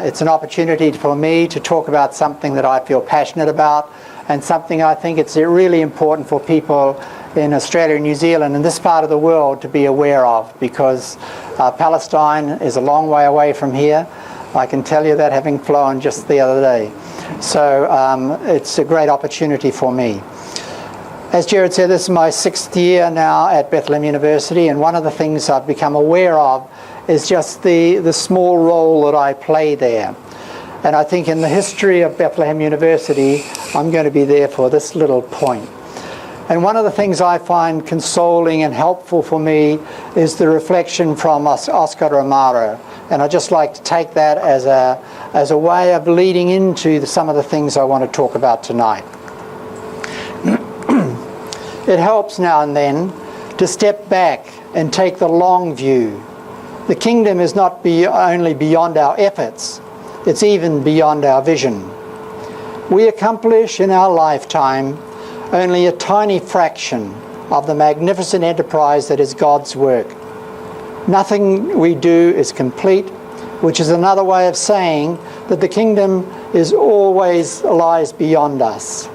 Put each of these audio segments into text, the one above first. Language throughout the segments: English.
It's an opportunity for me to talk about something that I feel passionate about, and something I think it's really important for people in Australia and New Zealand and this part of the world to be aware of, because Palestine is a long way away from here. I can tell you that, having flown just the other day. So it's a great opportunity for me. As Jared said, this is my 6th year now at Bethlehem University, and one of the things I've become aware of is just the small role that I play there. And I think in the history of Bethlehem University, I'm going to be there for this little point. And one of the things I find consoling and helpful for me is the reflection from Oscar Romero. And I'd just like to take that as a way of leading into some of the things I want to talk about tonight. It helps now and then to step back and take the long view. The kingdom is not only beyond our efforts, it's even beyond our vision. We accomplish in our lifetime only a tiny fraction of the magnificent enterprise that is God's work. Nothing we do is complete, which is another way of saying that the kingdom always lies beyond us.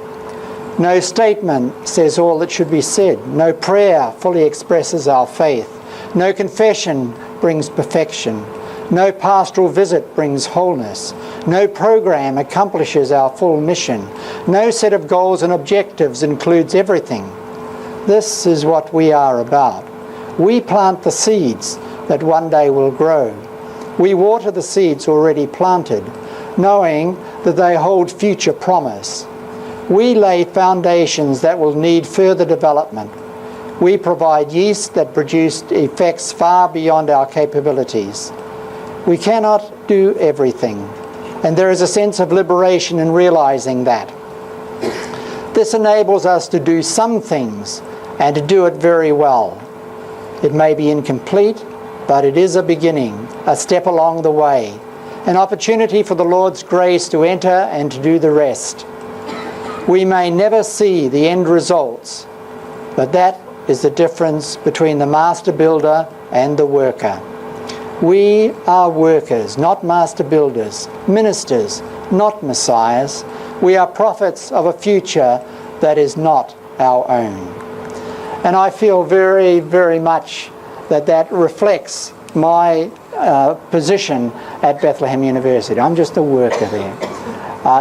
No statement says all that should be said. No prayer fully expresses our faith. No confession brings perfection. No pastoral visit brings wholeness. No program accomplishes our full mission. No set of goals and objectives includes everything. This is what we are about. We plant the seeds that one day will grow. We water the seeds already planted, knowing that they hold future promise. We lay foundations that will need further development. We provide yeast that produced effects far beyond our capabilities. We cannot do everything, and there is a sense of liberation in realizing that. This enables us to do some things and to do it very well. It may be incomplete, but it is a beginning, a step along the way, an opportunity for the Lord's grace to enter and to do the rest. We may never see the end results, but that is the difference between the master builder and the worker. We are workers, not master builders, ministers, not messiahs. We are prophets of a future that is not our own. And I feel very, very much that reflects my position at Bethlehem University. I'm just a worker there.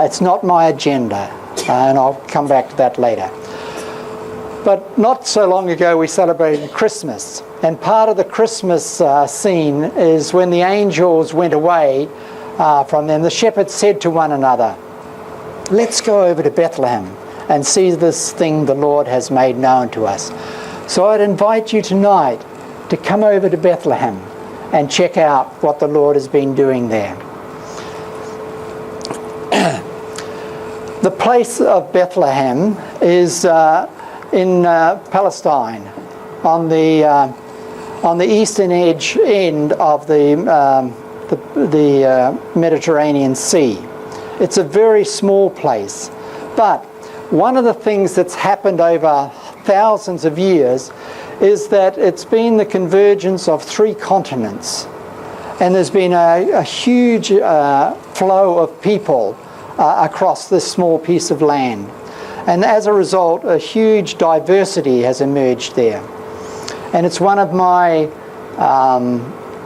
It's not my agenda. And I'll come back to that later. But not so long ago we celebrated Christmas, and part of the Christmas scene is when the angels went away from them. The shepherds said to one another, "Let's go over to Bethlehem and see this thing the Lord has made known to us." So I'd invite you tonight to come over to Bethlehem and check out what the Lord has been doing there. The place of Bethlehem is in Palestine, on the eastern end of the Mediterranean Sea. It's a very small place, but one of the things that's happened over thousands of years is that it's been the convergence of 3 continents, and there's been a huge flow of people across this small piece of land. And as a result, a huge diversity has emerged there. And it's one of my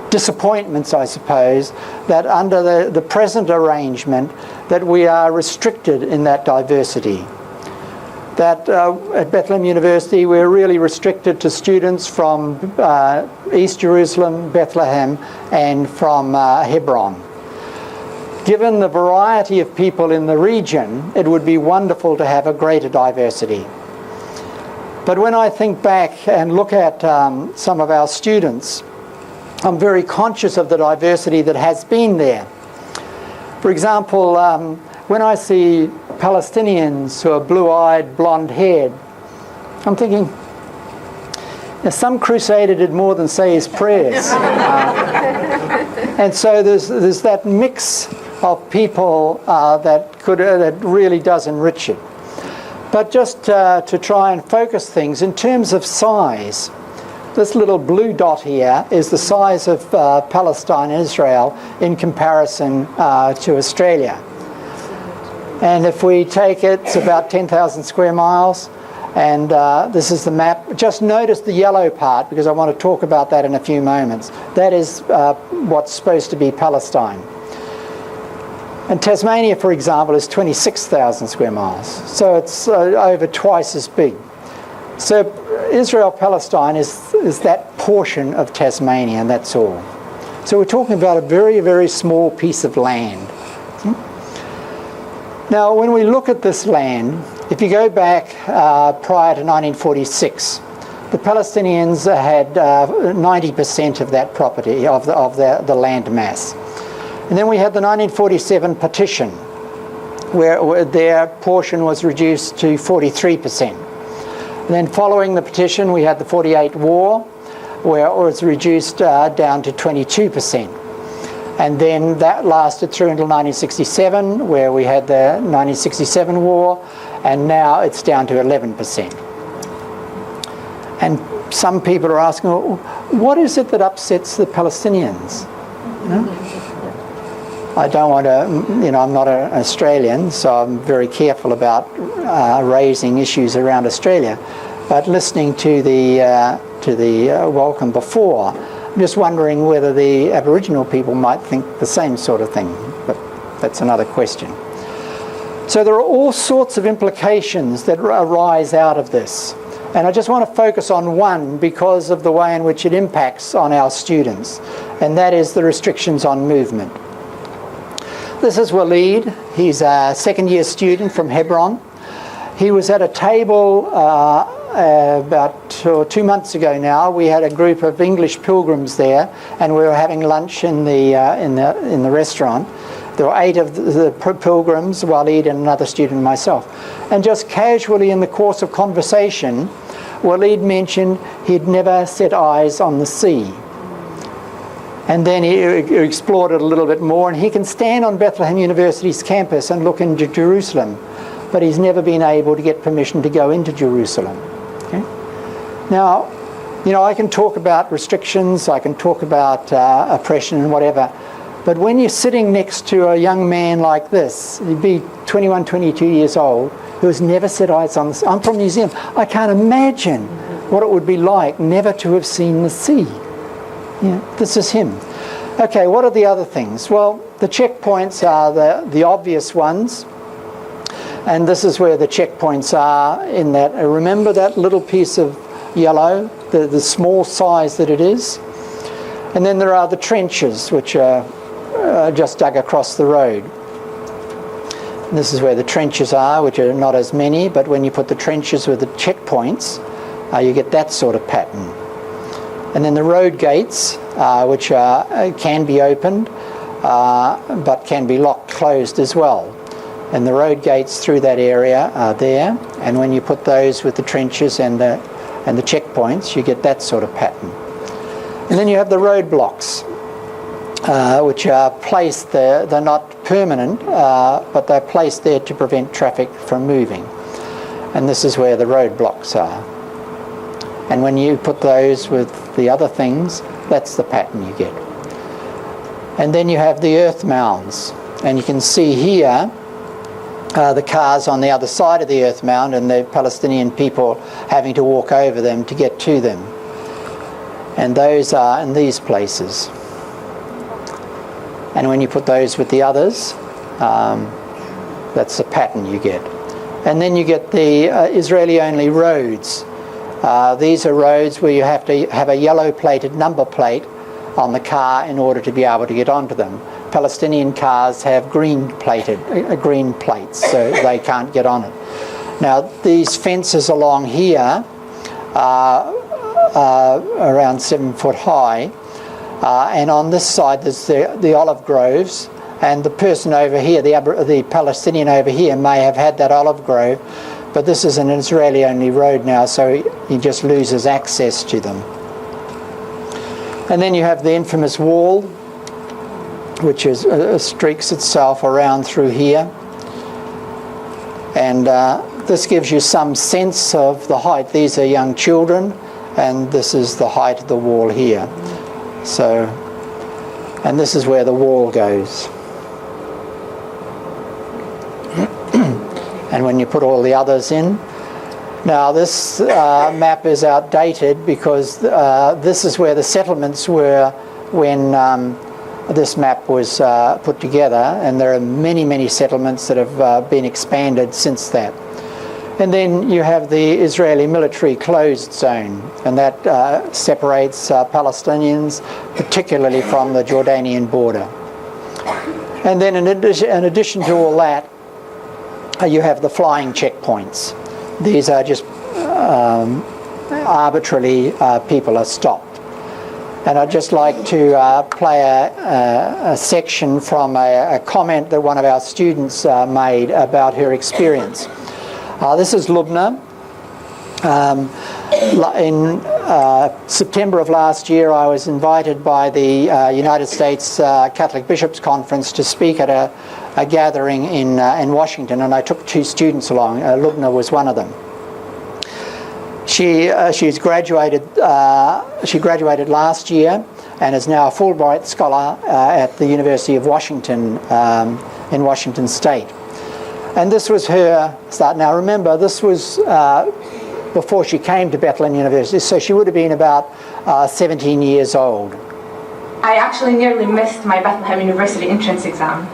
disappointments, I suppose, that under the present arrangement, that we are restricted in that diversity. That at Bethlehem University, we're really restricted to students from East Jerusalem, Bethlehem, and from Hebron. Given the variety of people in the region, it would be wonderful to have a greater diversity. But when I think back and look at some of our students, I'm very conscious of the diversity that has been there. For example, when I see Palestinians who are blue-eyed, blonde-haired, I'm thinking, some crusader did more than say his prayers. And so there's that mix of people that really does enrich it. But just to try and focus things in terms of size, This little blue dot here is the size of Palestine and Israel in comparison to Australia. And if we take it, it's about 10,000 square miles. And this is the map. Just notice the yellow part, because I want to talk about that in a few moments. That is what's supposed to be Palestine. And Tasmania, for example, is 26,000 square miles. So it's over twice as big. So Israel-Palestine is that portion of Tasmania, and that's all. So we're talking about a very, very small piece of land. Now, when we look at this land, if you go back prior to 1946, the Palestinians had 90% of that property, of the land mass. And then we had the 1947 partition, where their portion was reduced to 43%. And then following the partition, we had the 48 war, where it was reduced down to 22%. And then that lasted through until 1967, where we had the 1967 war, and now it's down to 11%. And some people are asking, well, what is it that upsets the Palestinians? You know? I don't want to, I'm not an Australian, so I'm very careful about raising issues around Australia. But listening to the welcome before, I'm just wondering whether the Aboriginal people might think the same sort of thing. But that's another question. So there are all sorts of implications that arise out of this. And I just want to focus on one because of the way in which it impacts on our students, and that is the restrictions on movement. This is Waleed. He's a second-year student from Hebron. He was at a table about 2 months ago now. We had a group of English pilgrims there, and we were having lunch in the restaurant. There were 8 of the pilgrims, Waleed and another student and myself. And just casually in the course of conversation, Waleed mentioned he'd never set eyes on the sea. And then he explored it a little bit more, and he can stand on Bethlehem University's campus and look into Jerusalem, but he's never been able to get permission to go into Jerusalem. Okay? Now, I can talk about restrictions, I can talk about oppression and whatever, but when you're sitting next to a young man like this, he'd be 21, 22 years old, who has never set eyes on the sea. I'm from New Zealand. I can't imagine what it would be like never to have seen the sea. Yeah, this is him. Okay, what are the other things? Well, the checkpoints are the obvious ones. And this is where the checkpoints are in that. Remember that little piece of yellow, the small size that it is? And then there are the trenches, which are just dug across the road. And this is where the trenches are, which are not as many, but when you put the trenches with the checkpoints, you get that sort of pattern. And then the road gates, which can be opened, but can be closed as well. And the road gates through that area are there. And when you put those with the trenches and the checkpoints, you get that sort of pattern. And then you have the roadblocks, which are placed there. They're not permanent, but they're placed there to prevent traffic from moving. And this is where the roadblocks are. And when you put those with the other things, that's the pattern you get. And then you have the earth mounds. And you can see here the cars on the other side of the earth mound and the Palestinian people having to walk over them to get to them. And those are in these places. And when you put those with the others, that's the pattern you get. And then you get the Israeli-only roads. These are roads where you have to have a yellow-plated number plate on the car in order to be able to get onto them. Palestinian cars have green plates, so they can't get on it. Now, these fences along here are around 7 foot high, and on this side there's the olive groves, and the person over here, the Palestinian over here, may have had that olive grove, but this is an Israeli-only road now, so he just loses access to them. And then you have the infamous wall, which streaks itself around through here. And this gives you some sense of the height. These are young children, and this is the height of the wall here. So, and this is where the wall goes. And when you put all the others in, now this map is outdated because this is where the settlements were when this map was put together, and there are many, many settlements that have been expanded since that. And then you have the Israeli military closed zone, and that separates Palestinians, particularly from the Jordanian border. And then in addition to all that, you have the flying checkpoints. These are just arbitrarily people are stopped. And I'd just like to play a section from a comment that one of our students made about her experience. This is Lubna. In September of last year, I was invited by the United States Catholic Bishops' Conference to speak at a gathering in Washington, and I took 2 students along. Lubna was one of them. She's graduated. She graduated last year and is now a Fulbright scholar at the University of Washington in Washington State. And this was her start. Now remember, this was before she came to Bethlehem University, so she would have been about 17 years old. I actually nearly missed my Bethlehem University entrance exam.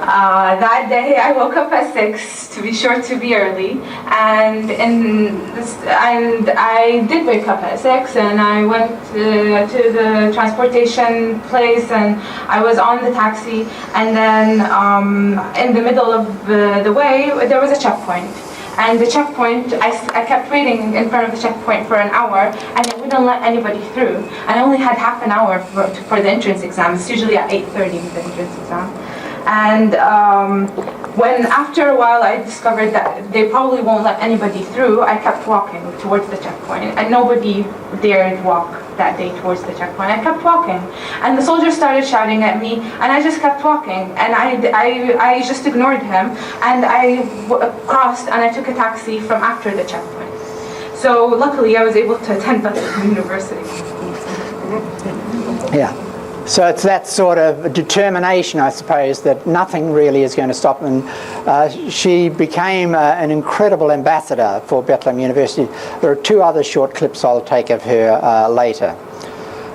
That day I woke up at 6 to be sure to be early, and I did wake up at 6, and I went to the transportation place, and I was on the taxi, and then in the middle of the way there was a checkpoint. And the checkpoint, I kept waiting in front of the checkpoint for an hour, and it wouldn't let anybody through. And I only had half an hour for the entrance exam. It's usually at 8:30 the entrance exam. And when after a while I discovered that they probably won't let anybody through, I kept walking towards the checkpoint, and nobody dared walk that day towards the checkpoint. I kept walking, and the soldier started shouting at me, and I just kept walking, and I just ignored him, and I crossed, and I took a taxi from after the checkpoint. So luckily I was able to attend Bethlehem University. Yeah. So it's that sort of determination, I suppose, that nothing really is going to stop them. She became an incredible ambassador for Bethlehem University. There are 2 other short clips I'll take of her later.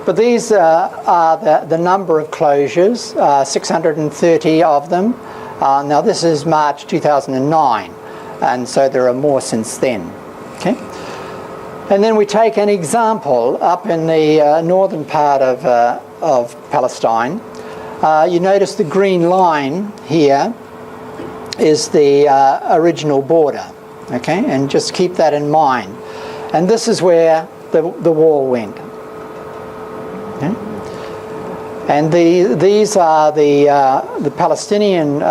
But these are the number of closures, 630 of them. Now this is March 2009, and so there are more since then. Okay. And then we take an example up in the northern part of Palestine. You notice the green line here is the original border, okay? And just keep that in mind. And this is where the wall went. Okay? And these are the Palestinian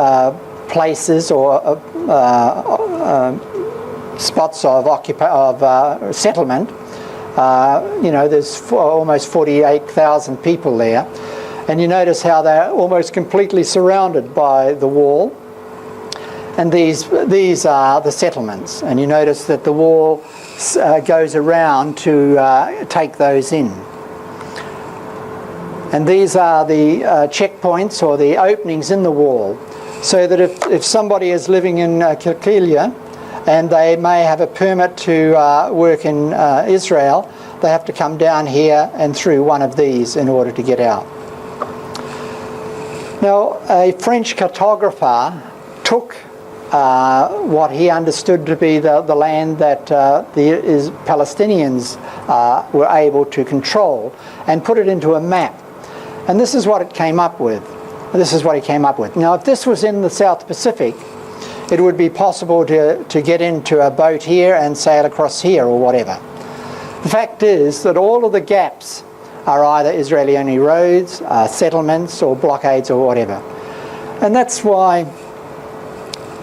places or spots of settlement. You know, there's almost 48,000 people there, and you notice how they're almost completely surrounded by the wall. And these are the settlements, and you notice that the wall goes around to take those in. And these are the checkpoints or the openings in the wall, so that if somebody is living in Kilkilia and they may have a permit to work in Israel, they have to come down here and through one of these in order to get out. Now, a French cartographer took what he understood to be the land that the Palestinians were able to control and put it into a map. And this is what it came up with. This is what he came up with. Now, if this was in the South Pacific, it would be possible to get into a boat here and sail across here or whatever. The fact is that all of the gaps are either Israeli-only roads, settlements, or blockades or whatever. And that's why,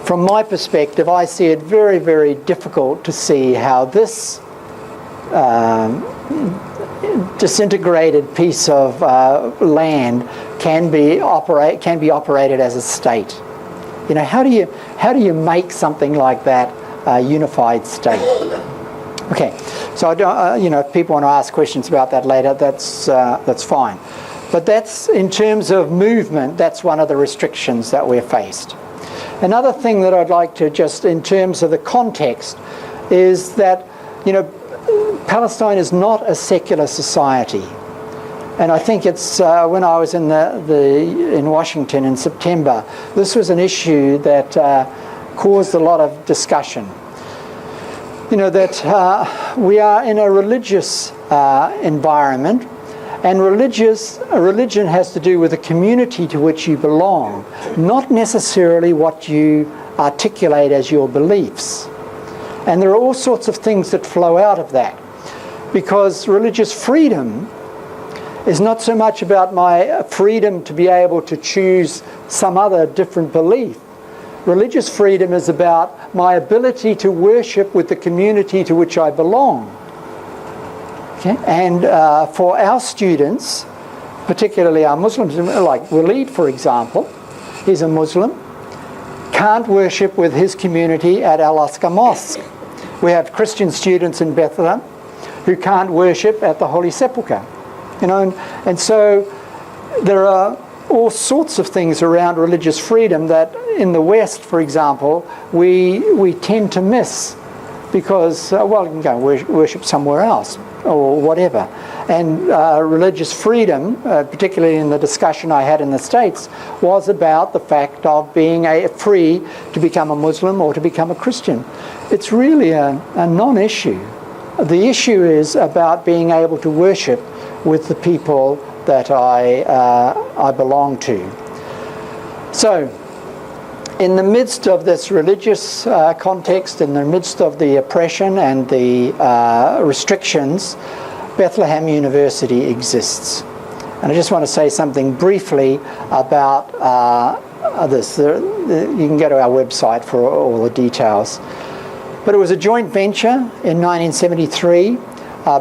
from my perspective, I see it very, very difficult to see how this disintegrated piece of land can be operated as a state. You know, how do you make something like that a unified state? Okay, so I don't, if people want to ask questions about that later, that's fine. But that's, in terms of movement, that's one of the restrictions that we're faced. Another thing that I'd like to just, in terms of the context, is that, Palestine is not a secular society. And I think it's, when I was in in Washington in September, this was an issue that caused a lot of discussion. That we are in a religious environment, and religion has to do with the community to which you belong, not necessarily what you articulate as your beliefs. And there are all sorts of things that flow out of that, because religious freedom is not so much about my freedom to be able to choose some other different belief. Religious freedom is about my ability to worship with the community to which I belong. Okay? And for our students, particularly our Muslims, like Walid, for example, he's a Muslim, can't worship with his community at Al-Aqsa Mosque. We have Christian students in Bethlehem who can't worship at the Holy Sepulchre. And so there are all sorts of things around religious freedom that in the West, for example, we tend to miss because, you can go and worship somewhere else or whatever. And religious freedom, particularly in the discussion I had in the States, was about the fact of being free to become a Muslim or to become a Christian. It's really a non-issue. The issue is about being able to worship with the people that I belong to. So, in the midst of this religious context, in the midst of the oppression and the restrictions, Bethlehem University exists. And I just want to say something briefly about this. You can go to our website for all the details. But it was a joint venture in 1973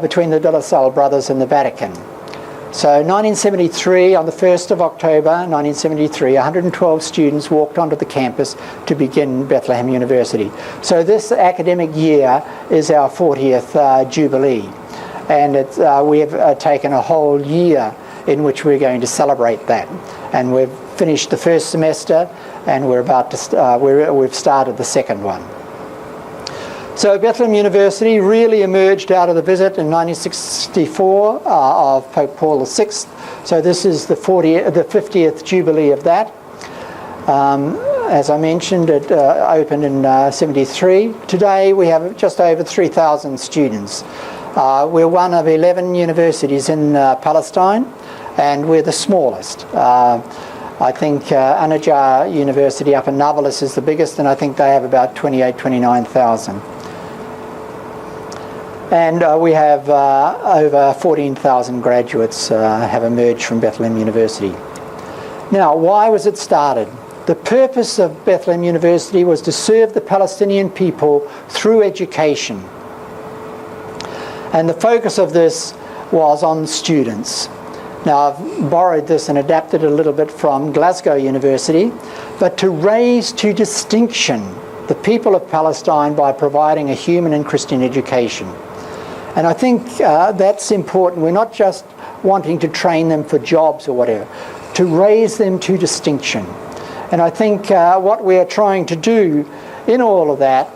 between the De La Salle brothers and the Vatican. So 1973, on the 1st of October 1973, 112 students walked onto the campus to begin Bethlehem University. So this academic year is our 40th Jubilee. And we have taken a whole year in which we're going to celebrate that. And we've finished the first semester, and we're about to we've started the second one. So Bethlehem University really emerged out of the visit in 1964 of Pope Paul VI. So this is the 50th Jubilee of that. As I mentioned, it opened in 73. Today we have just over 3,000 students. We're one of 11 universities in Palestine, and we're the smallest. I think An-Najjar University up in Nablus is the biggest, and I think they have about 29,000. And we have over 14,000 graduates have emerged from Bethlehem University. Now, why was it started? The purpose of Bethlehem University was to serve the Palestinian people through education. And the focus of this was on students. Now, I've borrowed this and adapted it a little bit from Glasgow University, but to raise to distinction the people of Palestine by providing a human and Christian education. And I think that's important. We're not just wanting to train them for jobs or whatever, to raise them to distinction. And I think what we are trying to do in all of that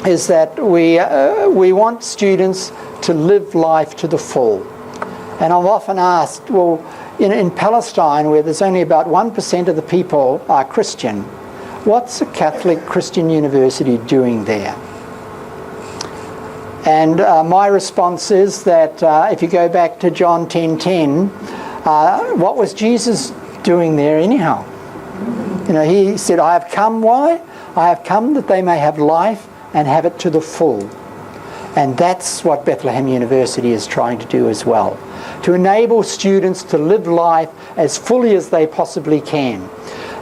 is that we want students to live life to the full. And I'm often asked, well, in Palestine, where there's only about 1% of the people are Christian, what's a Catholic Christian university doing there? And my response is that if you go back to John 10:10, what was Jesus doing there anyhow? He said, I have come, why? I have come that they may have life and have it to the full. And that's what Bethlehem University is trying to do as well, to enable students to live life as fully as they possibly can.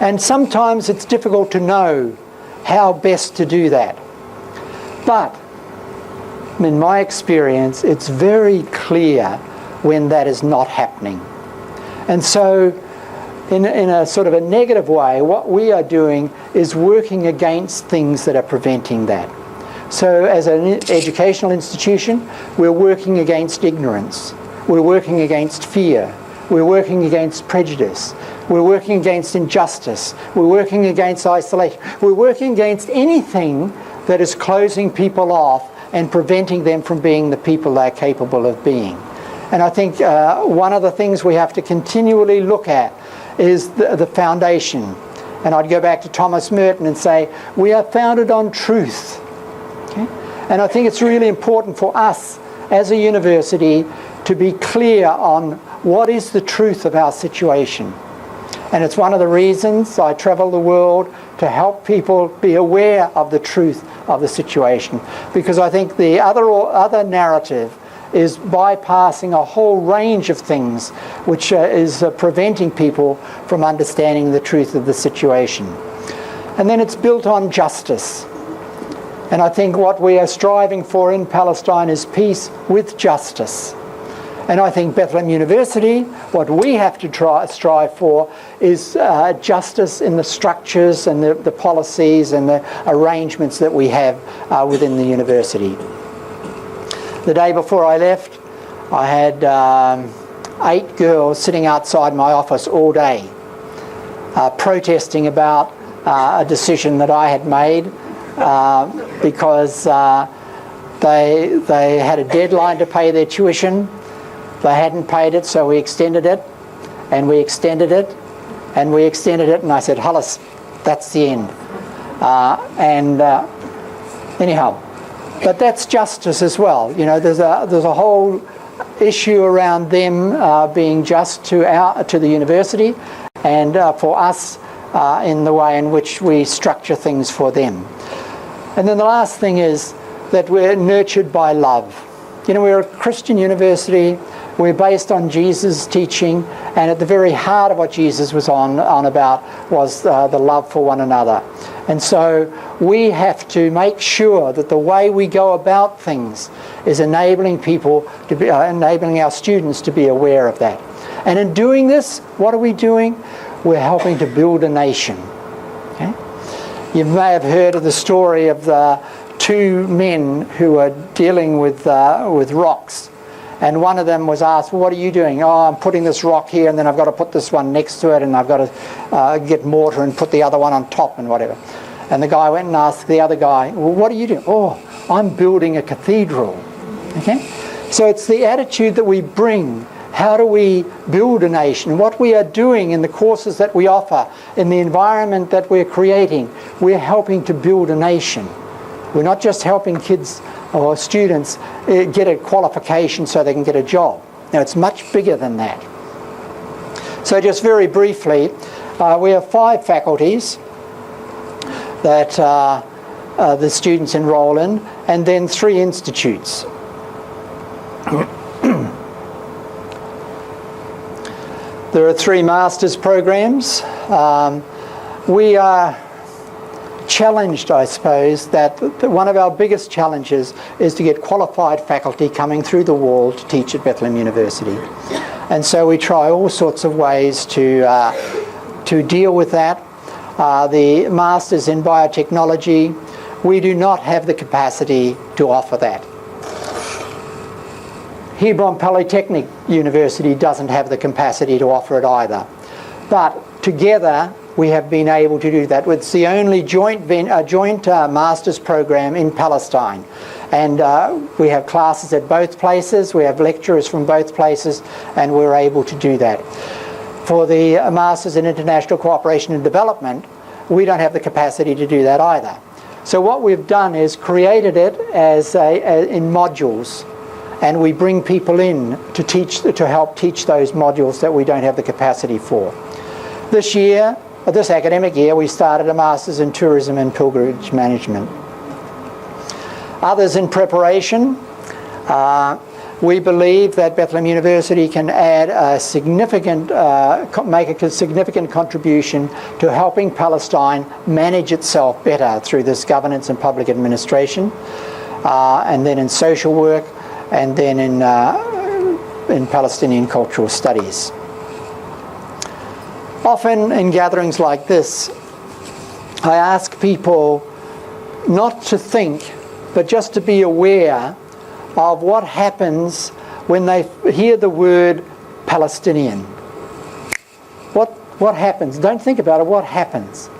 And sometimes it's difficult to know how best to do that. But in my experience, it's very clear when that is not happening. And so, in a sort of a negative way, what we are doing is working against things that are preventing that. So as an educational institution, we're working against ignorance. We're working against fear. We're working against prejudice. We're working against injustice. We're working against isolation. We're working against anything that is closing people off and preventing them from being the people they're capable of being. And I think one of the things we have to continually look at is the foundation. And I'd go back to Thomas Merton and say, we are founded on truth. Okay? And I think it's really important for us as a university to be clear on what is the truth of our situation. And it's one of the reasons I travel the world to help people be aware of the truth of the situation. Because I think the other narrative is bypassing a whole range of things which is preventing people from understanding the truth of the situation. And then it's built on justice. And I think what we are striving for in Palestine is peace with justice. And I think Bethlehem University, what we have to strive for is justice in the structures and the policies and the arrangements that we have within the university. The day before I left, I had 8 girls sitting outside my office all day protesting about a decision that I had made because they had a deadline to pay their tuition. They hadn't paid it, so we extended it, and we extended it, and we extended it, and I said, Hollis, that's the end. Anyhow, but that's justice as well. You know, there's a whole issue around them being just to the university, and for us in the way in which we structure things for them. And then the last thing is that we're nurtured by love. You know, we're a Christian university. We're based on Jesus' teaching, and at the very heart of what Jesus was on about was the love for one another. And so we have to make sure that the way we go about things is enabling people to be, enabling our students to be aware of that. And in doing this, what are we doing? We're helping to build a nation. Okay? You may have heard of the story of the 2 men who are dealing with rocks. And one of them was asked, well, what are you doing? Oh, I'm putting this rock here, and then I've got to put this one next to it, and I've got to get mortar and put the other one on top and whatever. And the guy went and asked the other guy, well, what are you doing? Oh, I'm building a cathedral. Okay? So it's the attitude that we bring. How do we build a nation? What we are doing in the courses that we offer, in the environment that we're creating, we're helping to build a nation. We're not just helping kids or students get a qualification so they can get a job. Now, it's much bigger than that. So just very briefly, we have 5 faculties that the students enroll in, and then 3 institutes. There are 3 master's programs. We are challenged, I suppose, that one of our biggest challenges is to get qualified faculty coming through the wall to teach at Bethlehem University. And so we try all sorts of ways to deal with that. The Masters in Biotechnology, we do not have the capacity to offer that. Hebron Polytechnic University doesn't have the capacity to offer it either. But together, we have been able to do that. It's the only joint master's program in Palestine. And we have classes at both places, we have lecturers from both places, and we're able to do that. For the Masters in International Cooperation and Development, we don't have the capacity to do that either. So what we've done is created it as in modules, and we bring people in to help teach those modules that we don't have the capacity for. This academic year, we started a Masters in Tourism and Pilgrimage Management. Others in preparation. We believe that Bethlehem University can add make a significant contribution to helping Palestine manage itself better through this governance and public administration, and then in social work, and then in Palestinian cultural studies. Often in gatherings like this, I ask people not to think but just to be aware of what happens when they hear the word Palestinian. What happens? Don't think about it, what happens?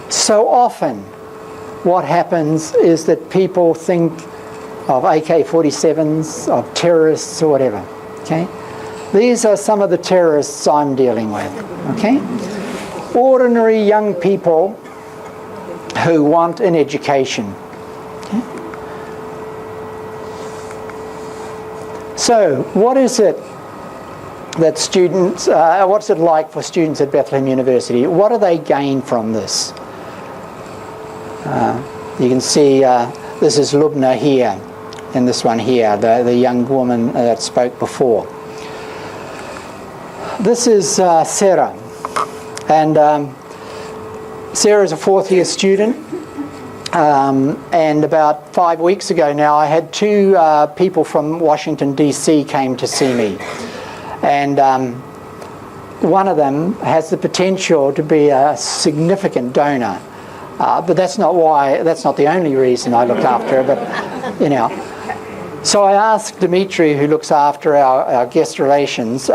So often what happens is that people think of AK-47s, of terrorists or whatever, okay? These are some of the terrorists I'm dealing with, okay? Ordinary young people who want an education, okay? So, what is it that students, what's it like for students at Bethlehem University? What do they gain from this? You can see this is Lubna here, and this one here, the young woman that spoke before. This is Sarah, and Sarah is a fourth-year student, and about 5 weeks ago now I had two people from Washington DC came to see me, and one of them has the potential to be a significant donor. But that's not the only reason I looked after her, but, you know. So I asked Dimitri, who looks after our guest relations,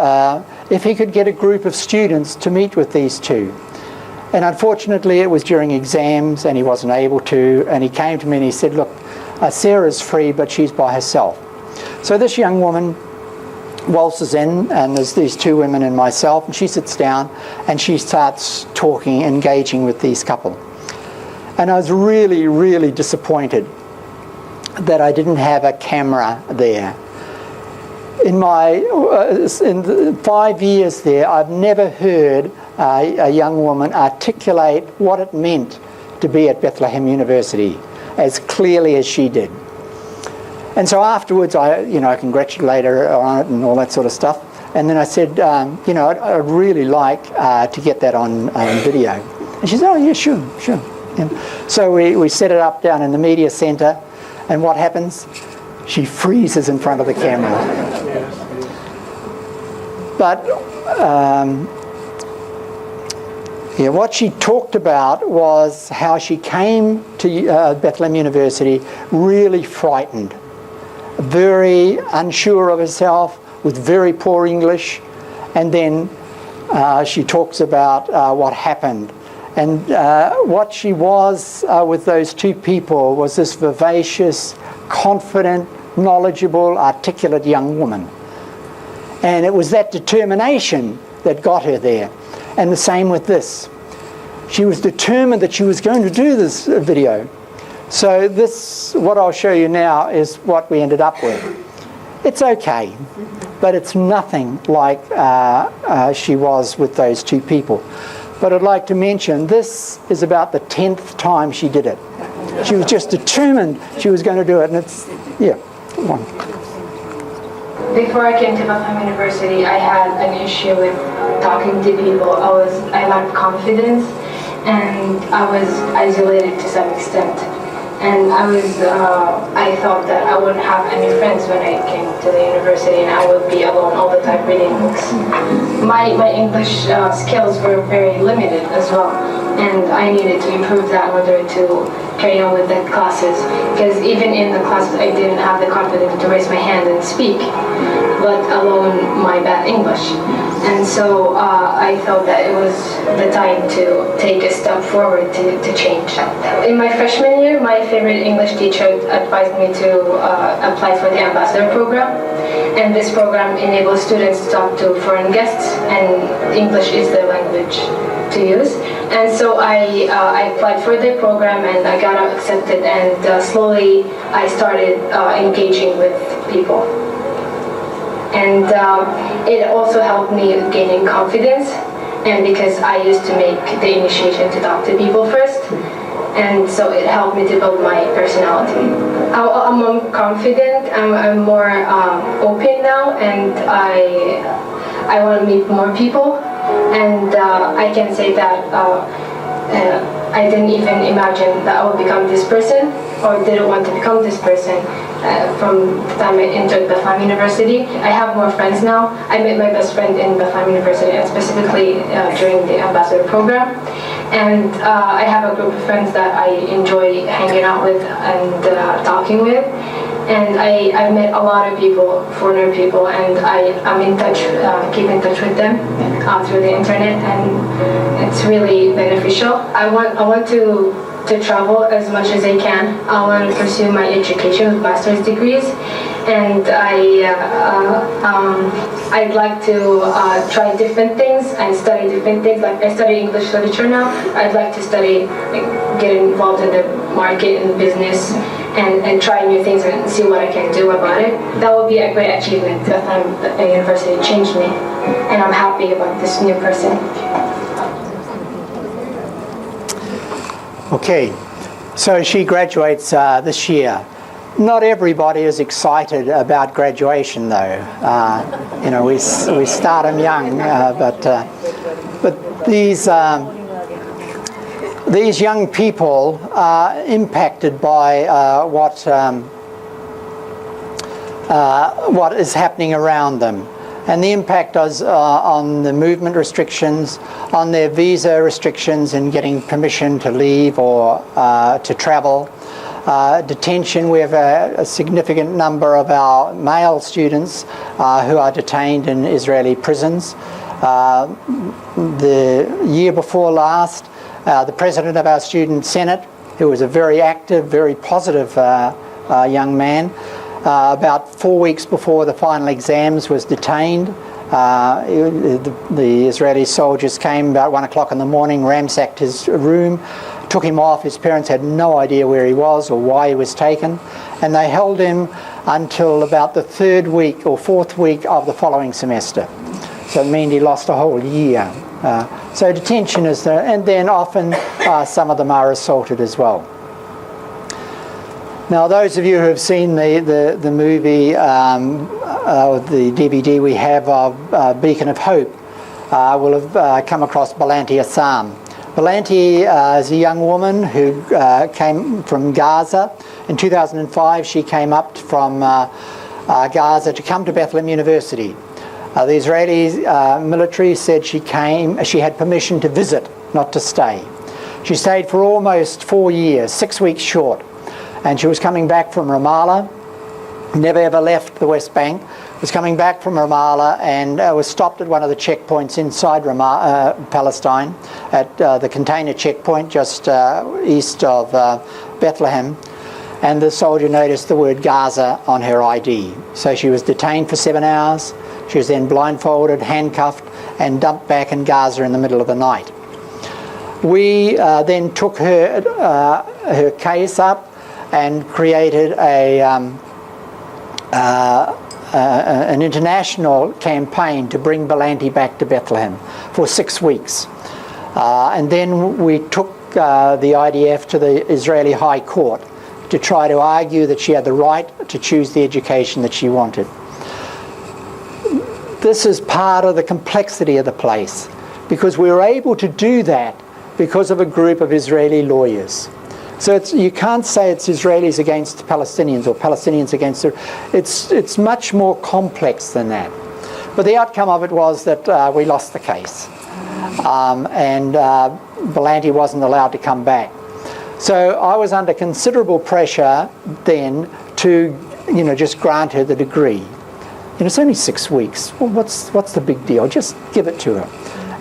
if he could get a group of students to meet with these two. And unfortunately, it was during exams, and he wasn't able to, and he came to me and he said, look, Sarah's free, but she's by herself. So this young woman waltzes in, and there's these two women and myself, and she sits down, and she starts talking, engaging with these couple. And I was really, really disappointed that I didn't have a camera there. In the 5 years there, I've never heard a young woman articulate what it meant to be at Bethlehem University as clearly as she did. And so afterwards, I congratulated her on it and all that sort of stuff. And then I said, I'd really like to get that on video. And she said, oh yeah, sure. So we set it up down in the media centre, and what happens? She freezes in front of the camera. But what she talked about was how she came to Bethlehem University really frightened, very unsure of herself, with very poor English, and then she talks about what happened. And what she was with those two people was this vivacious, confident, knowledgeable, articulate young woman. And it was that determination that got her there. And the same with this. She was determined that she was going to do this video. So this, what I'll show you now, is what we ended up with. It's okay, but it's nothing like she was with those two people. But I'd like to mention, this is about the 10th time she did it. She was just determined she was going to do it, and it's, yeah, come on. Before I came to Bethlehem University, I had an issue with talking to people. I lacked confidence, and I was isolated to some extent. And I thought that I wouldn't have any friends when I came to the university, and I would be alone all the time reading books. My English skills were very limited as well, and I needed to improve that in order to carry on with the classes. Because even in the classes, I didn't have the confidence to raise my hand and speak, let alone my bad English. And so I felt that it was the time to take a step forward to change. In my freshman year, my favorite English teacher advised me to apply for the ambassador program. And this program enables students to talk to foreign guests, and English is their language to use. And so I applied for the program, and I got accepted, and slowly I started engaging with people. And it also helped me gaining confidence, and because I used to make the initiation to talk to people first, and so it helped me to build my personality. I'm more confident, I'm more open now, and I want to meet more people, and I can say that I didn't even imagine that I would become this person, or didn't want to become this person from the time I entered Bethlehem University. I have more friends now. I met my best friend in Bethlehem University, and specifically during the ambassador program. And I have a group of friends that I enjoy hanging out with and talking with. And I've met a lot of people, foreigner people, and I'm in touch, keep in touch with them through the internet, and it's really beneficial. I want to travel as much as I can. I want to pursue my education with master's degrees, and I'd like to try different things and study different things. Like I study English literature now. I'd like to study, get involved in the market and business, and try new things and see what I can do about it. That would be a great achievement. The university changed me, and I'm happy about this new person. Okay, so she graduates this year. Not everybody is excited about graduation, though. You know, we start them young, but these young people are impacted by what is happening around them, and the impact is on the movement restrictions, on their visa restrictions and getting permission to leave or to travel. Detention, we have a significant number of our male students who are detained in Israeli prisons. The year before last, the president of our student senate, who was a very active, very positive young man, about 4 weeks before the final exams was detained. The Israeli soldiers came about 1 o'clock in the morning, ransacked his room, took him off. His parents had no idea where he was or why he was taken, and they held him until about the 3rd week or 4th week of the following semester. So it meant he lost a whole year. So detention is there, and then often some of them are assaulted as well. Now, those of you who have seen the movie, the DVD we have of Beacon of Hope, will have come across Balanti Assam. Balanti is a young woman who came from Gaza. In 2005, she came up from Gaza to come to Bethlehem University. The Israeli military said she had permission to visit, not to stay. She stayed for almost 4 years, 6 weeks short. And she was coming back from Ramallah, never ever left the West Bank, was coming back from Ramallah and was stopped at one of the checkpoints inside Palestine, at the container checkpoint just east of Bethlehem. And the soldier noticed the word Gaza on her ID. So she was detained for 7 hours. She was then blindfolded, handcuffed, and dumped back in Gaza in the middle of the night. We then took her case up and created an international campaign to bring Balanti back to Bethlehem for 6 weeks. And then we took the IDF to the Israeli High Court to try to argue that she had the right to choose the education that she wanted. This is part of the complexity of the place, because we were able to do that because of a group of Israeli lawyers. So you can't say it's Israelis against Palestinians or Palestinians against it's much more complex than that. But the outcome of it was that we lost the case, and Balanti wasn't allowed to come back. So I was under considerable pressure then to, just grant her the degree. It's only 6 weeks. Well, what's the big deal? Just give it to her.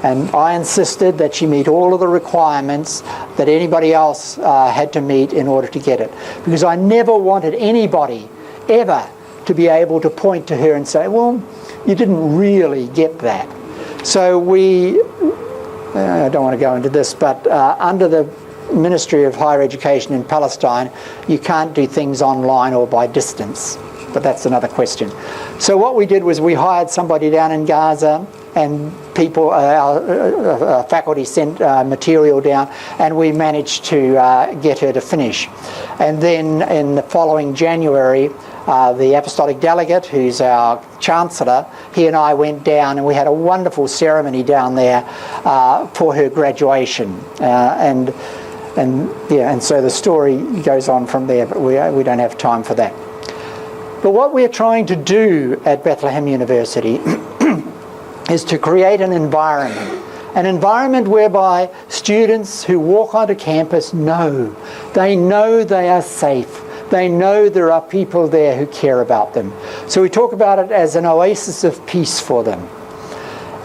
And I insisted that she meet all of the requirements that anybody else had to meet in order to get it. Because I never wanted anybody ever to be able to point to her and say, well, you didn't really get that. So I don't want to go into this, but under the Ministry of Higher Education in Palestine, you can't do things online or by distance. But that's another question. So what we did was we hired somebody down in Gaza, and people, our faculty sent material down, and we managed to get her to finish. And then in the following January, the Apostolic Delegate, who's our Chancellor, he and I went down and we had a wonderful ceremony down there for her graduation. And so the story goes on from there, but we don't have time for that. But what we're trying to do at Bethlehem University is to create an environment An environment whereby students who walk onto campus know they are safe. They know there are people there who care about them. So we talk about it as an oasis of peace for them.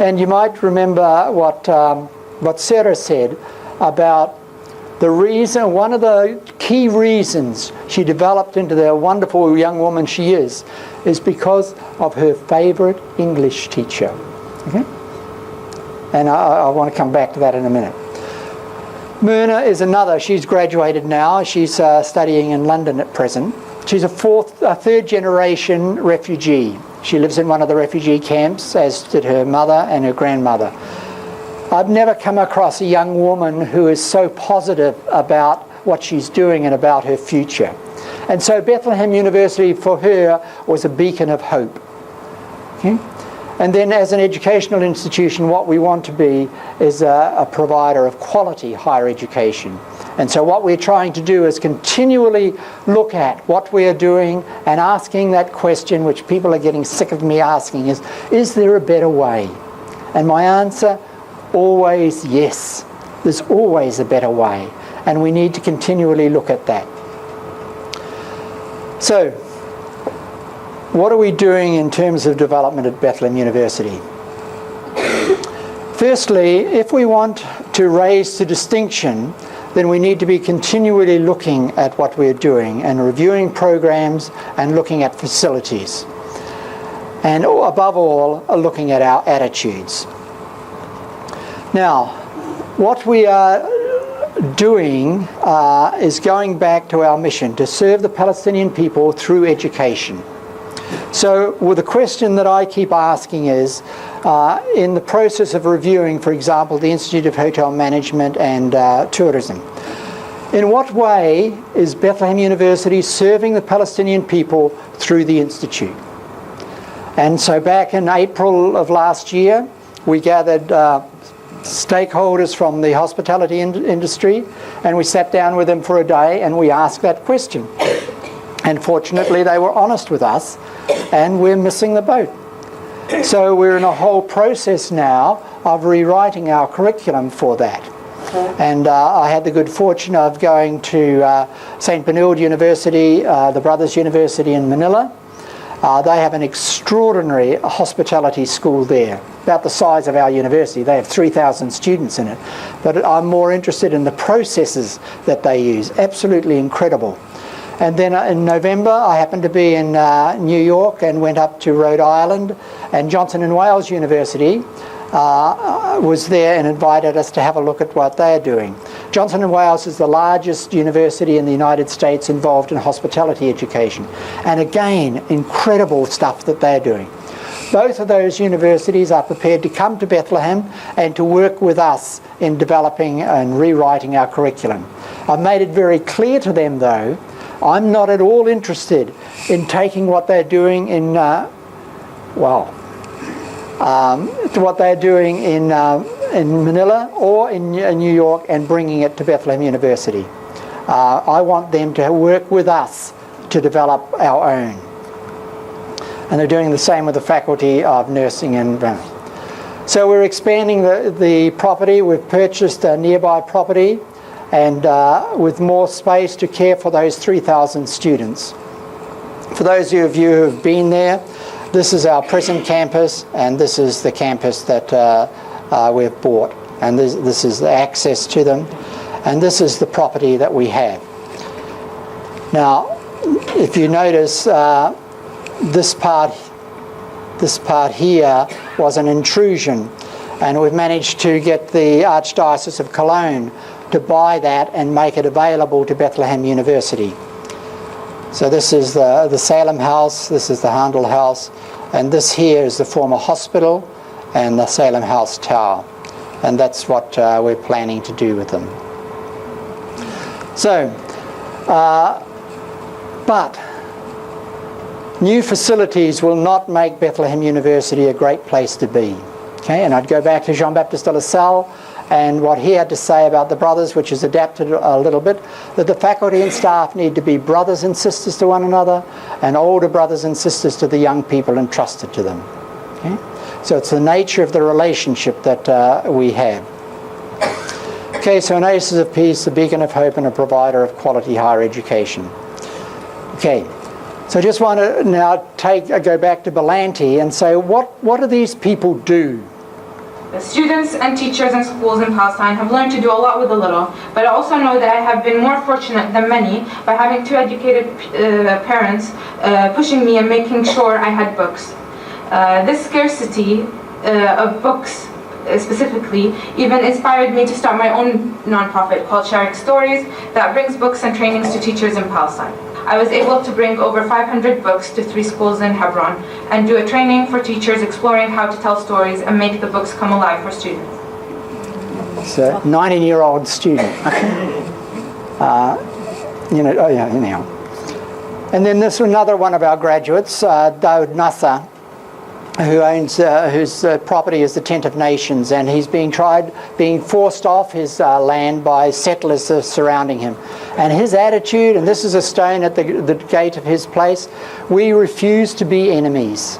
And you might remember what Sarah said about the reason, one of the key reasons she developed into the wonderful young woman she is because of her favourite English teacher. Okay? And I want to come back to that in a minute. Myrna is another. She's graduated now. She's studying in London at present. She's a third generation refugee. She lives in one of the refugee camps, as did her mother and her grandmother. I've never come across a young woman who is so positive about what she's doing and about her future. And so Bethlehem University for her was a beacon of hope. Okay? And then as an educational institution, what we want to be is a provider of quality higher education. And so what we're trying to do is continually look at what we are doing and asking that question, which people are getting sick of me asking, is there a better way? And my answer, always yes. There's always a better way. And we need to continually look at that. So, what are we doing in terms of development at Bethlehem University? Firstly, if we want to raise to distinction, then we need to be continually looking at what we're doing and reviewing programs and looking at facilities. And above all, looking at our attitudes. Now, what we are doing is going back to our mission to serve the Palestinian people through education. So well, the question that I keep asking is, in the process of reviewing, for example, the Institute of Hotel Management and Tourism, in what way is Bethlehem University serving the Palestinian people through the Institute? And so back in April of last year, we gathered stakeholders from the hospitality industry, and we sat down with them for a day and we asked that question. And fortunately, they were honest with us, and we're missing the boat. So we're in a whole process now of rewriting our curriculum for that. And I had the good fortune of going to St. Benilde University, the Brothers University in Manila. They have an extraordinary hospitality school there, about the size of our university. They have 3,000 students in it. But I'm more interested in the processes that they use. Absolutely incredible. And then in November, I happened to be in New York and went up to Rhode Island, and Johnson & Wales University was there and invited us to have a look at what they are doing. Johnson & Wales is the largest university in the United States involved in hospitality education. And again, incredible stuff that they're doing. Both of those universities are prepared to come to Bethlehem and to work with us in developing and rewriting our curriculum. I've made it very clear to them, though, I'm not at all interested in taking what they're doing in, what they're doing in Manila or in New York and bringing it to Bethlehem University. I want them to work with us to develop our own. And they're doing the same with the Faculty of Nursing and so we're expanding the property. We've purchased a nearby property and with more space to care for those 3,000 students. For those of you who have been there, this is our present campus, and this is the campus that we've bought. And this is the access to them, and this is the property that we have. Now, if you notice, this part here was an intrusion, and we've managed to get the Archdiocese of Cologne to buy that and make it available to Bethlehem University. So this is the Salem House, this is the Handel House, and this here is the former hospital and the Salem House Tower. And that's what we're planning to do with them. So, but new facilities will not make Bethlehem University a great place to be. Okay, and I'd go back to Jean-Baptiste de La Salle and what he had to say about the brothers, which is adapted a little bit, that the faculty and staff need to be brothers and sisters to one another, and older brothers and sisters to the young people entrusted to them. Okay? So it's the nature of the relationship that we have. Okay, so an oasis of peace, a beacon of hope, and a provider of quality higher education. Okay, so I just want to now go back to Belanti and say, what do these people do? The students and teachers in schools in Palestine have learned to do a lot with a little, but I also know that I have been more fortunate than many by having two educated parents pushing me and making sure I had books. This scarcity of books specifically even inspired me to start my own nonprofit called Sharing Stories that brings books and trainings to teachers in Palestine. I was able to bring over 500 books to 3 schools in Hebron and do a training for teachers exploring how to tell stories and make the books come alive for students. So, 19-year-old student. Anyhow. And then this is another one of our graduates, Daud Nasser, who owns whose property is the Tent of Nations, and he's being forced off his land by settlers surrounding him. And his attitude, and this is a stone at the gate of his place, we refuse to be enemies.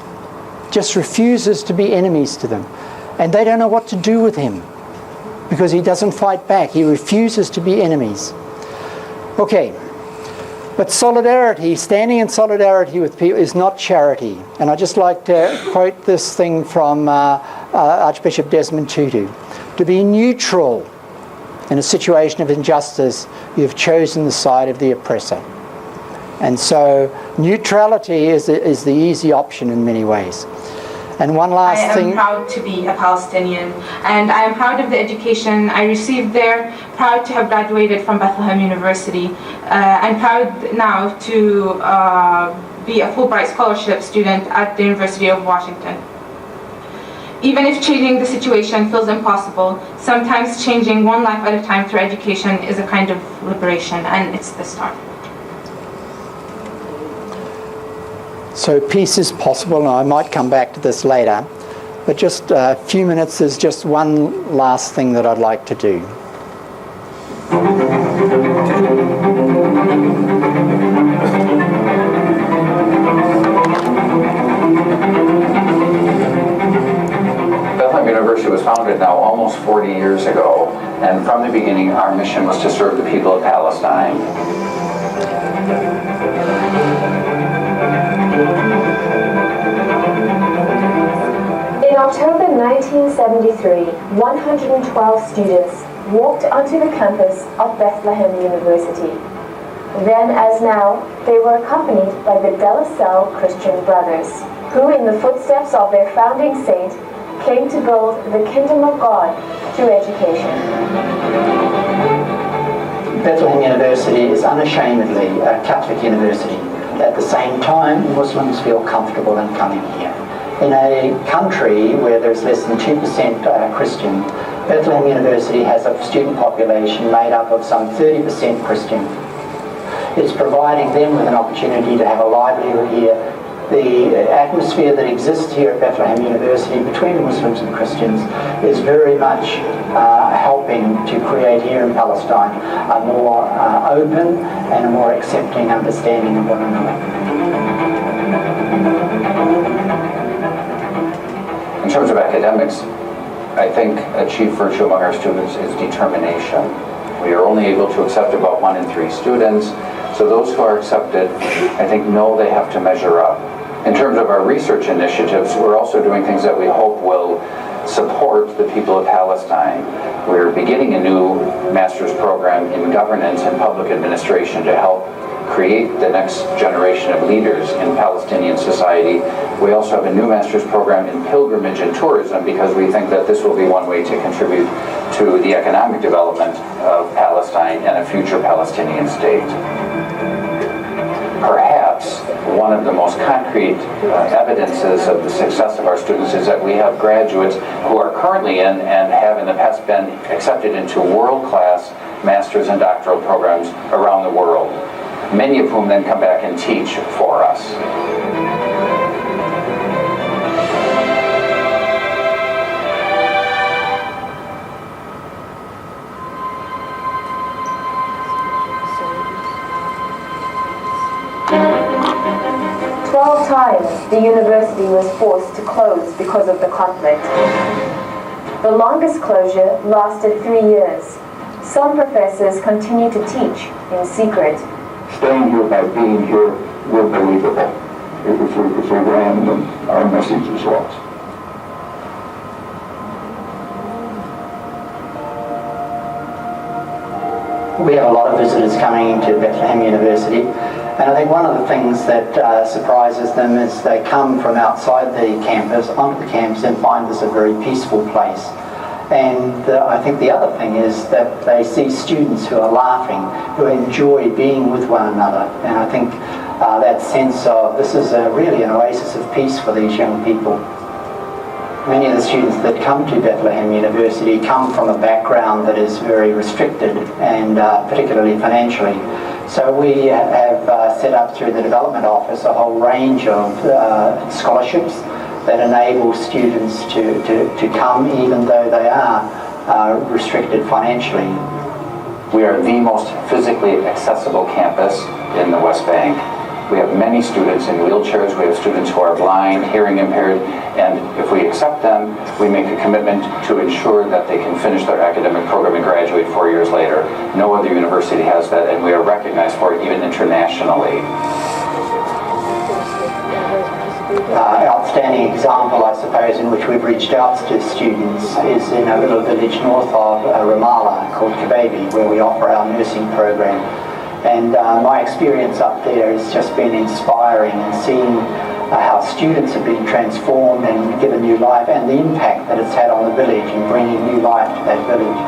Just refuses to be enemies to them. And they don't know what to do with him because he doesn't fight back. He refuses to be enemies. Okay. But solidarity, standing in solidarity with people, is not charity. And I'd just like to quote this thing from Archbishop Desmond Tutu. To be neutral in a situation of injustice, you've chosen the side of the oppressor. And so neutrality is the easy option in many ways. And one last thing. I am proud to be a Palestinian, and I am proud of the education I received there, proud to have graduated from Bethlehem University, and proud now to be a Fulbright Scholarship student at the University of Washington. Even if changing the situation feels impossible, sometimes changing one life at a time through education is a kind of liberation, and it's the start. So peace is possible, and I might come back to this later, but just a few minutes, there's just one last thing that I'd like to do. Bethlehem University was founded now almost 40 years ago, and from the beginning our mission was to serve the people of Palestine. In October 1973, 112 students walked onto the campus of Bethlehem University. Then, as now, they were accompanied by the De La Salle Christian Brothers, who, in the footsteps of their founding saint, came to build the kingdom of God through education. Bethlehem University is unashamedly a Catholic university. At the same time, Muslims feel comfortable in coming here. In a country where there's less than 2% Christian, Bethlehem University has a student population made up of some 30% Christian. It's providing them with an opportunity to have a livelihood here. The atmosphere that exists here at Bethlehem University between Muslims and Christians is very much helping to create here in Palestine a more open and a more accepting understanding of one another. In terms of academics, I think a chief virtue among our students is determination. We are only able to accept about 1 in 3 students, so those who are accepted, I think, know they have to measure up. In terms of our research initiatives, we're also doing things that we hope will support the people of Palestine. We're beginning a new master's program in governance and public administration to help create the next generation of leaders in Palestinian society. We also have a new master's program in pilgrimage and tourism because we think that this will be one way to contribute to the economic development of Palestine and a future Palestinian state. Perhaps one of the most concrete evidences of the success of our students is that we have graduates who are currently in and have in the past been accepted into world-class master's and doctoral programs around the world, many of whom then come back and teach for us. 12 times the university was forced to close because of the conflict. The longest closure lasted 3 years. Some professors continue to teach in secret. Staying here by being here, we're believable. If we ran, then our message is lost. We have a lot of visitors coming into Bethlehem University, and I think one of the things that surprises them is they come from outside the campus onto the campus and find this a very peaceful place. And I think the other thing is that they see students who are laughing, who enjoy being with one another, and I think that sense of this is really an oasis of peace for these young people. Many of the students that come to Bethlehem University come from a background that is very restricted, and particularly financially. So we have set up through the Development Office a whole range of scholarships that enable students to come even though they are restricted financially. We are the most physically accessible campus in the West Bank. We have many students in wheelchairs, we have students who are blind, hearing impaired, and if we accept them, we make a commitment to ensure that they can finish their academic program and graduate 4 years later. No other university has that, and we are recognized for it even internationally. Outstanding example, I suppose, in which we've reached out to students is in a little village north of Ramallah called Kababi, where we offer our nursing program. And my experience up there has just been inspiring, and seeing how students have been transformed and given new life, and the impact that it's had on the village in bringing new life to that village.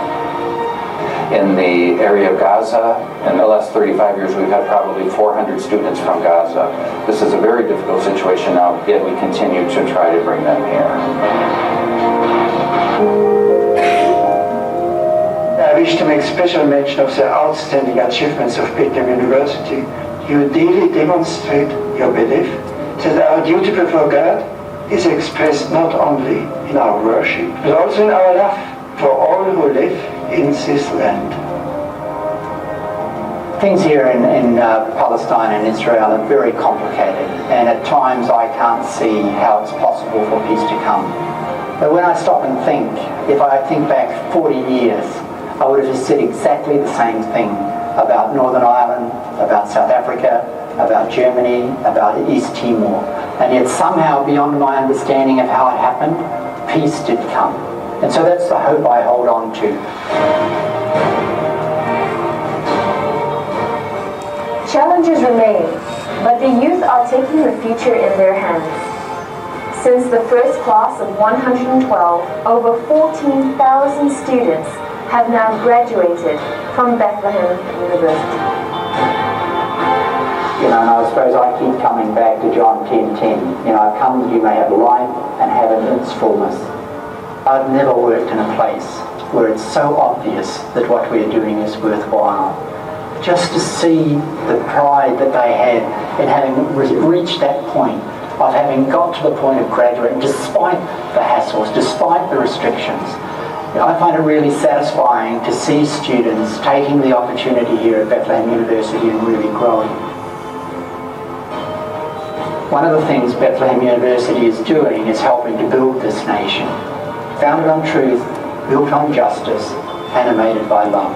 In the area of Gaza, in the last 35 years, we've had probably 400 students from Gaza. This is a very difficult situation now, yet we continue to try to bring them here. I wish to make special mention of the outstanding achievements of Bethlehem University. You daily demonstrate your belief that our duty before God is expressed not only in our worship, but also in our love for all who live in this land. Things here in Palestine and Israel are very complicated, and at times I can't see how it's possible for peace to come. But when I stop and think, if I think back 40 years, I would have said exactly the same thing about Northern Ireland, about South Africa, about Germany, about East Timor. And yet somehow, beyond my understanding of how it happened, peace did come. And so that's the hope I hold on to. Challenges remain, but the youth are taking the future in their hands. Since the first class of 112, over 14,000 students have now graduated from Bethlehem University. You know, and I suppose I keep coming back to John 10:10. You know, I've come that you may have life and have it in its fullness. I've never worked in a place where it's so obvious that what we're doing is worthwhile. Just to see the pride that they had in having reached that point, of having got to the point of graduating, despite the hassles, despite the restrictions. I find it really satisfying to see students taking the opportunity here at Bethlehem University and really growing. One of the things Bethlehem University is doing is helping to build this nation, founded on truth, built on justice, animated by love.